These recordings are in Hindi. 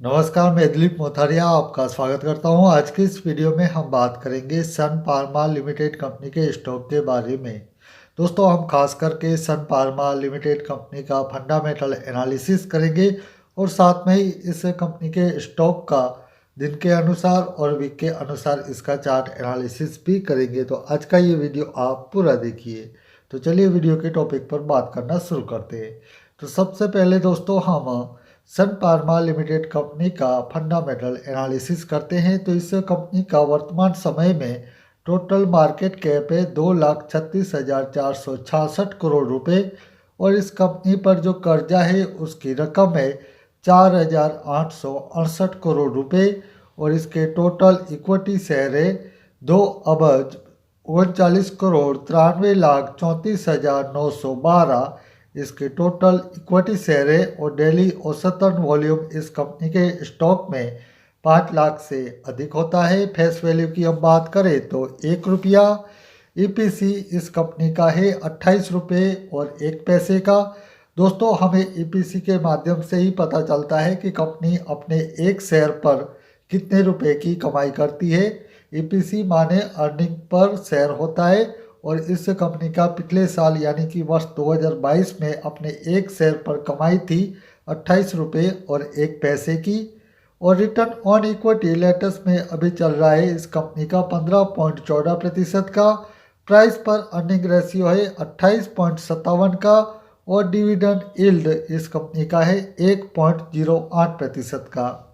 नमस्कार, मैं दिलीप मोथारिया आपका स्वागत करता हूं। आज की इस वीडियो में हम बात करेंगे सन फार्मा लिमिटेड कंपनी के स्टॉक के बारे में। दोस्तों, हम खास करके सन फार्मा लिमिटेड कंपनी का फंडामेंटल एनालिसिस करेंगे और साथ में ही इस कंपनी के स्टॉक का दिन के अनुसार और वीक के अनुसार इसका चार्ट एनालिसिस भी करेंगे। तो आज का ये वीडियो आप पूरा देखिए। तो चलिए वीडियो के टॉपिक पर बात करना शुरू करते हैं। तो सबसे पहले दोस्तों, हम सन फार्मा लिमिटेड कंपनी का फंडामेंटल एनालिसिस करते हैं। तो इस कंपनी का वर्तमान समय में टोटल मार्केट कैप है 2,36,466 करोड़ रुपए और इस कंपनी पर जो कर्जा है उसकी रकम है 4,868 करोड़ रुपए और इसके टोटल इक्विटी शेयर है 2,39,93,34,912। इसके टोटल इक्विटी शेयर है और डेली औसतन वॉल्यूम इस कंपनी के स्टॉक में 5 लाख से अधिक होता है। फेस वैल्यू की हम बात करें तो 1 रुपया। ईपीसी इस कंपनी का है 28 रुपये और 1 पैसे का। दोस्तों, हमें ईपीसी के माध्यम से ही पता चलता है कि कंपनी अपने एक शेयर पर कितने रुपए की कमाई करती है। ईपीसी माने अर्निंग पर शेयर होता है और इस कंपनी का पिछले साल यानी कि वर्ष 2022 में अपने एक शेयर पर कमाई थी 28 रुपये और 1 पैसे की। और रिटर्न ऑन इक्विटी लेटेस्ट में अभी चल रहा है इस कंपनी का 15.14% का। प्राइस पर अर्निंग रेशियो है 28.57 का और डिविडेंड यील्ड इस कंपनी का है 1.08% का।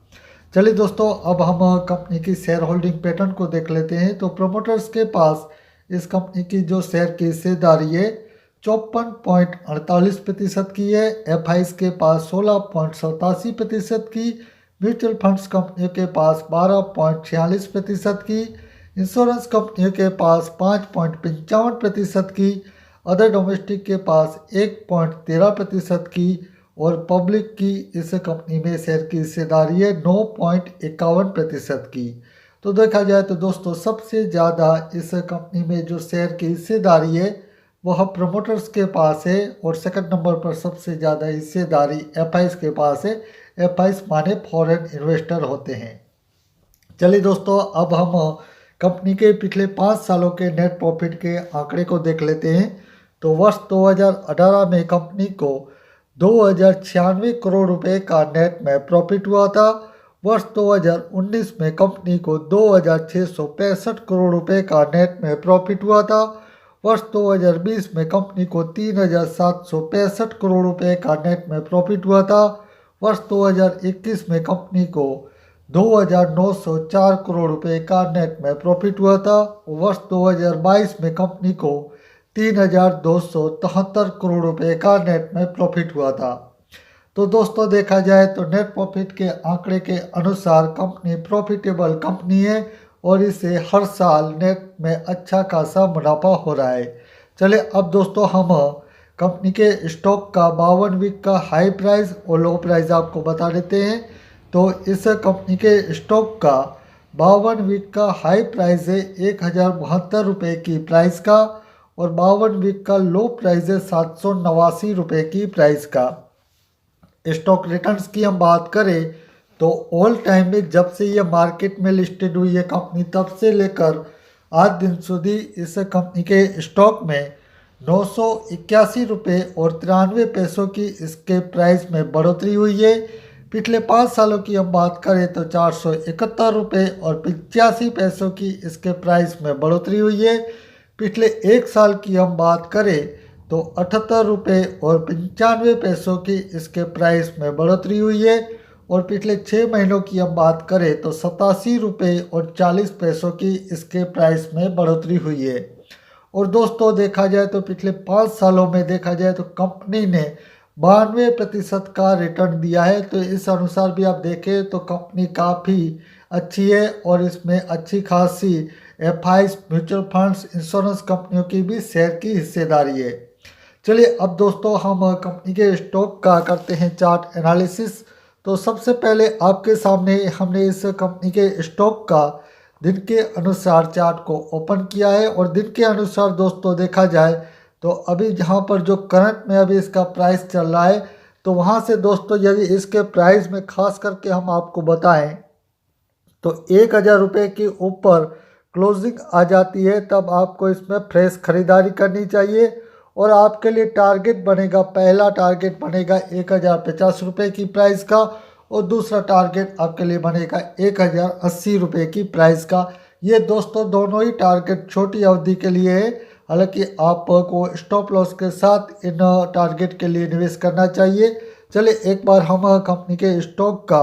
चलिए दोस्तों, अब हम कंपनी की शेयर होल्डिंग पैटर्न को देख लेते हैं। तो प्रमोटर्स के पास इस कंपनी की जो शेयर की हिस्सेदारी है 54.48% की है। एफआईज के पास 16.87% की। म्यूचुअल फंड्स कंपनियों के पास 12.46% की। इंश्योरेंस कंपनियों के पास 5.55% की। अदर डोमेस्टिक के पास 1.13% की और पब्लिक की इस कंपनी में शेयर की हिस्सेदारी है 9.51% की। तो देखा जाए तो दोस्तों, सबसे ज़्यादा इस कंपनी में जो शेयर की हिस्सेदारी है वह प्रमोटर्स के पास है और सेकंड नंबर पर सबसे ज़्यादा हिस्सेदारी एफआईज के पास है। एफआईज माने फॉरेन इन्वेस्टर होते हैं। चलिए दोस्तों, अब हम कंपनी के पिछले 5 सालों के नेट प्रॉफिट के आंकड़े को देख लेते हैं। तो वर्ष 2018 में कंपनी को 2,096 करोड़ रुपए का नेट में प्रॉफिट हुआ था। वर्ष 2019 में कंपनी को 2,665 करोड़ रुपए का नेट में प्रॉफिट हुआ था। वर्ष 2020 में कंपनी को 3,765 करोड़ रुपए का नेट में प्रॉफिट हुआ था। वर्ष 2021 में कंपनी को 2,904 करोड़ रुपए का नेट में प्रॉफिट हुआ था। वर्ष 2022 में कंपनी को 3,273 करोड़ रुपए का नेट में प्रॉफिट हुआ था। तो दोस्तों, देखा जाए तो नेट प्रॉफिट के आंकड़े के अनुसार कंपनी प्रॉफिटेबल कंपनी है और इसे हर साल नेट में अच्छा खासा मुनाफा हो रहा है। चलिए अब दोस्तों, हम कंपनी के स्टॉक का 52 वीक का हाई प्राइस और लो प्राइस आपको बता देते हैं। तो इस कंपनी के स्टॉक का 52 वीक का हाई प्राइस है 1,072 रुपये की प्राइस का और 52 वीक का लो प्राइस है 789 रुपये की प्राइस का। स्टॉक रिटर्न्स की हम बात करें तो ऑल टाइम में जब से ये मार्केट में लिस्टेड हुई है कंपनी तब से लेकर आज दिन सुधी इस कंपनी के स्टॉक में 981 रुपये और 93 पैसों की इसके प्राइस में बढ़ोतरी हुई है। पिछले 5 सालों की हम बात करें तो 471 रुपये और 85 पैसों की इसके प्राइस में बढ़ोतरी हुई है। पिछले 1 साल की हम बात करें तो 78 रुपये और 95 पैसों की इसके प्राइस में बढ़ोतरी हुई है और पिछले 6 महीनों की हम बात करें तो 87 रुपये और 40 पैसों की इसके प्राइस में बढ़ोतरी हुई है। और दोस्तों, देखा जाए तो पिछले 5 सालों में देखा जाए तो कंपनी ने 92% का रिटर्न दिया है। तो इस अनुसार भी आप देखें तो कंपनी काफ़ी अच्छी है और इसमें अच्छी खासी एफआईज, म्यूचुअल फंड्स, इंश्योरेंस कंपनियों की भी शेयर की हिस्सेदारी है। चलिए अब दोस्तों, हम कंपनी के स्टॉक का करते हैं चार्ट एनालिसिस। तो सबसे पहले आपके सामने हमने इस कंपनी के स्टॉक का दिन के अनुसार चार्ट को ओपन किया है और दिन के अनुसार दोस्तों देखा जाए तो अभी जहां पर जो करंट में अभी इसका प्राइस चल रहा है तो वहाँ से दोस्तों यदि इसके प्राइस में खास करके हम आपको बताएं तो 1,000 रुपये के ऊपर क्लोजिंग आ जाती है, तब आपको इसमें फ्रेश खरीदारी करनी चाहिए। और आपके लिए टारगेट बनेगा, पहला टारगेट बनेगा 1,050 रुपये की प्राइस का, और दूसरा टारगेट आपके लिए बनेगा 1,080 रुपये की प्राइस का। ये दोस्तों दोनों ही टारगेट छोटी अवधि के लिए है, हालांकि आपको स्टॉप लॉस के साथ इन टारगेट के लिए निवेश करना चाहिए। चलिए एक बार हम कंपनी के स्टॉक का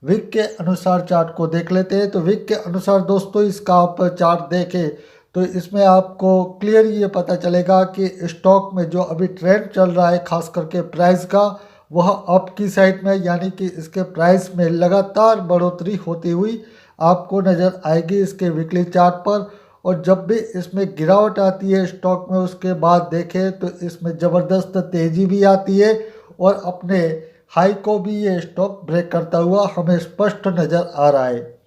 वीक के अनुसार चार्ट को देख लेते हैं। तो वीक के अनुसार दोस्तों इसका आप चार्ट देखें तो इसमें आपको क्लियर ये पता चलेगा कि स्टॉक में जो अभी ट्रेंड चल रहा है खास करके प्राइस का, वह अप की साइड में, यानी कि इसके प्राइस में लगातार बढ़ोतरी होती हुई आपको नज़र आएगी इसके वीकली चार्ट पर। और जब भी इसमें गिरावट आती है स्टॉक में, उसके बाद देखें तो इसमें ज़बरदस्त तेज़ी भी आती है और अपने हाई को भी ये स्टॉक ब्रेक करता हुआ हमें स्पष्ट नज़र आ रहा है।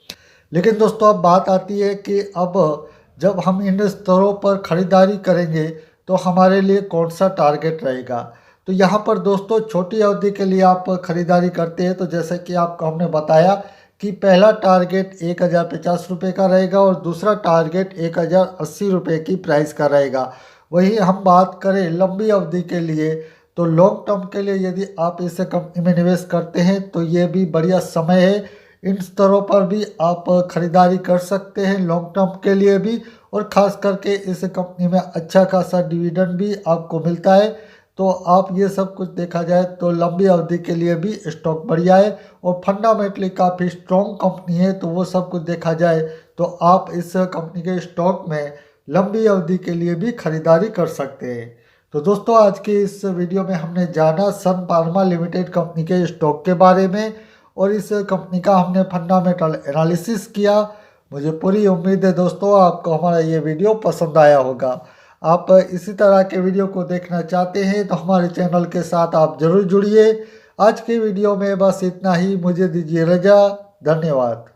लेकिन दोस्तों अब बात आती है कि अब जब हम इन स्तरों पर ख़रीदारी करेंगे तो हमारे लिए कौन सा टारगेट रहेगा। तो यहाँ पर दोस्तों छोटी अवधि के लिए आप ख़रीदारी करते हैं तो जैसे कि आपको हमने बताया कि पहला टारगेट 1,050 रुपये का रहेगा और दूसरा टारगेट 1,080 रुपये की प्राइस का रहेगा। वही हम बात करें लंबी अवधि के लिए तो लॉन्ग टर्म के लिए यदि आप इसे कंपनी में निवेश करते हैं तो ये भी बढ़िया समय है। इन स्तरों पर भी आप खरीदारी कर सकते हैं लॉन्ग टर्म के लिए भी, और ख़ास करके इस कंपनी में अच्छा खासा डिविडेंड भी आपको मिलता है। तो आप ये सब कुछ देखा जाए तो लंबी अवधि के लिए भी स्टॉक बढ़िया है और फंडामेंटली काफ़ी स्ट्रॉन्ग कंपनी है। तो वो सब कुछ देखा जाए तो आप इस कंपनी के स्टॉक में लंबी अवधि के लिए भी खरीदारी कर सकते हैं। तो दोस्तों आज के इस वीडियो में हमने जाना सन फार्मा लिमिटेड कंपनी के स्टॉक के बारे में और इस कंपनी का हमने फंडामेंटल एनालिसिस किया। मुझे पूरी उम्मीद है दोस्तों आपको हमारा ये वीडियो पसंद आया होगा। आप इसी तरह के वीडियो को देखना चाहते हैं तो हमारे चैनल के साथ आप ज़रूर जुड़िए। आज के वीडियो में बस इतना ही, मुझे दीजिए रजा, धन्यवाद।